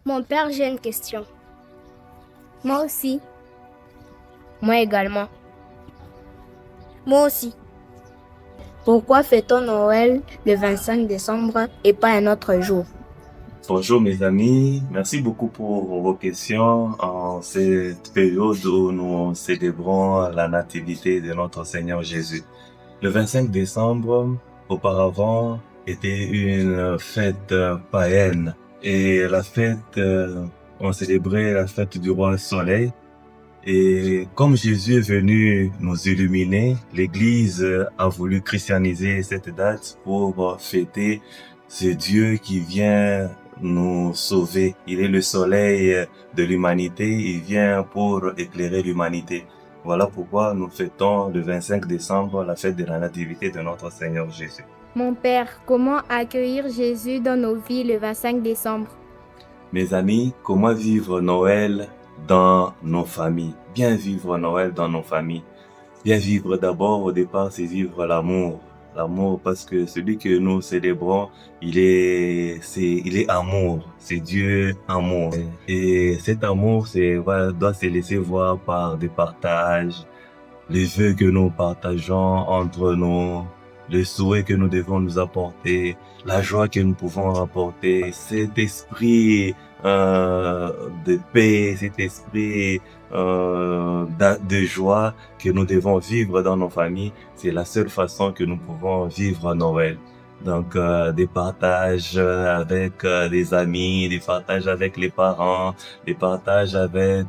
Mon père, j'ai une question. Moi aussi. Moi également. Moi aussi. Pourquoi fait-on Noël le 25 décembre et pas un autre jour? Bonjour mes amis, merci beaucoup pour vos questions en cette période où nous célébrons la nativité de notre Seigneur Jésus. Le 25 décembre, auparavant, était une fête païenne et la fête, on célébrait la fête du roi Soleil. Et comme Jésus est venu nous illuminer, l'Église a voulu christianiser cette date pour fêter ce Dieu qui vient nous sauver. Il est le soleil de l'humanité, il vient pour éclairer l'humanité. Voilà pourquoi nous fêtons le 25 décembre la fête de la nativité de notre Seigneur Jésus. Mon père, comment accueillir Jésus dans nos vies le 25 décembre? Mes amis, comment vivre Noël dans nos familles? Bien vivre Noël dans nos familles. Bien vivre d'abord, au départ, c'est vivre l'amour. L'amour, parce que celui que nous célébrons, il est amour. C'est Dieu amour. Et cet amour, doit se laisser voir par des partages, les vœux que nous partageons entre nous, les souhaits que nous devons nous apporter, la joie que nous pouvons apporter, cet esprit de paix, cet esprit de joie que nous devons vivre dans nos familles. C'est la seule façon que nous pouvons vivre Noël. Donc, des partages avec des amis, des partages avec les parents, des partages avec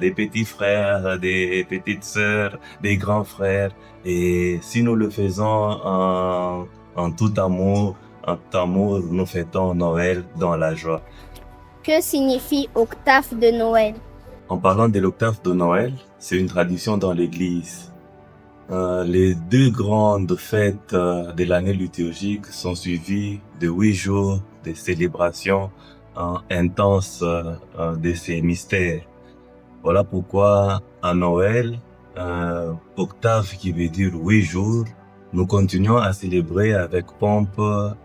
des petits frères, des petites sœurs, des grands frères. Et si nous le faisons en tout amour, nous fêtons Noël dans la joie. Que signifie octave de Noël? En parlant de l'octave de Noël, c'est une tradition dans l'Église. Les deux grandes fêtes de l'année liturgique sont suivies de 8 jours de célébration intense de ces mystères. Voilà pourquoi à Noël, octave qui veut dire 8 jours, nous continuons à célébrer avec pompe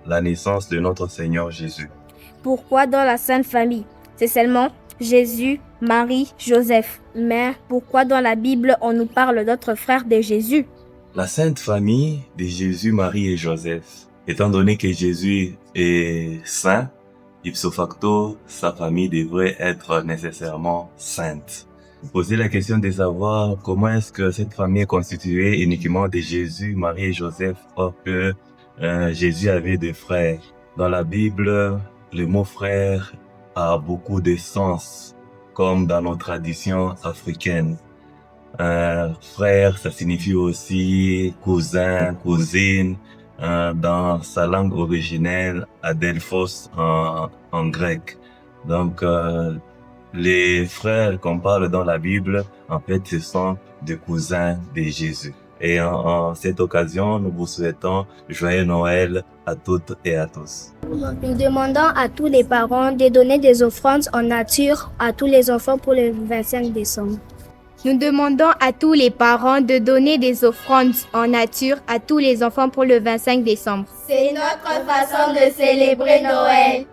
la naissance de notre Seigneur Jésus. Pourquoi dans la Sainte Famille? C'est seulement Jésus, Marie, Joseph. Mais pourquoi dans la Bible on nous parle d'autres frères de Jésus? La Sainte Famille de Jésus, Marie et Joseph. Étant donné que Jésus est saint, ipso facto, sa famille devrait être nécessairement sainte. Vous posez la question de savoir comment est-ce que cette famille est constituée uniquement de Jésus, Marie et Joseph, or que Jésus avait des frères. Dans la Bible, le mot frère a beaucoup de sens, comme dans nos traditions africaines. Frère, ça signifie aussi cousin, cousine, dans sa langue originelle, adelphos en grec. Donc, les frères qu'on parle dans la Bible, en fait, ce sont des cousins de Jésus. Et en cette occasion, nous vous souhaitons joyeux Noël à toutes et à tous. Nous demandons à tous les parents de donner des offrandes en nature à tous les enfants pour le 25 décembre. Nous demandons à tous les parents de donner des offrandes en nature à tous les enfants pour le 25 décembre. C'est notre façon de célébrer Noël.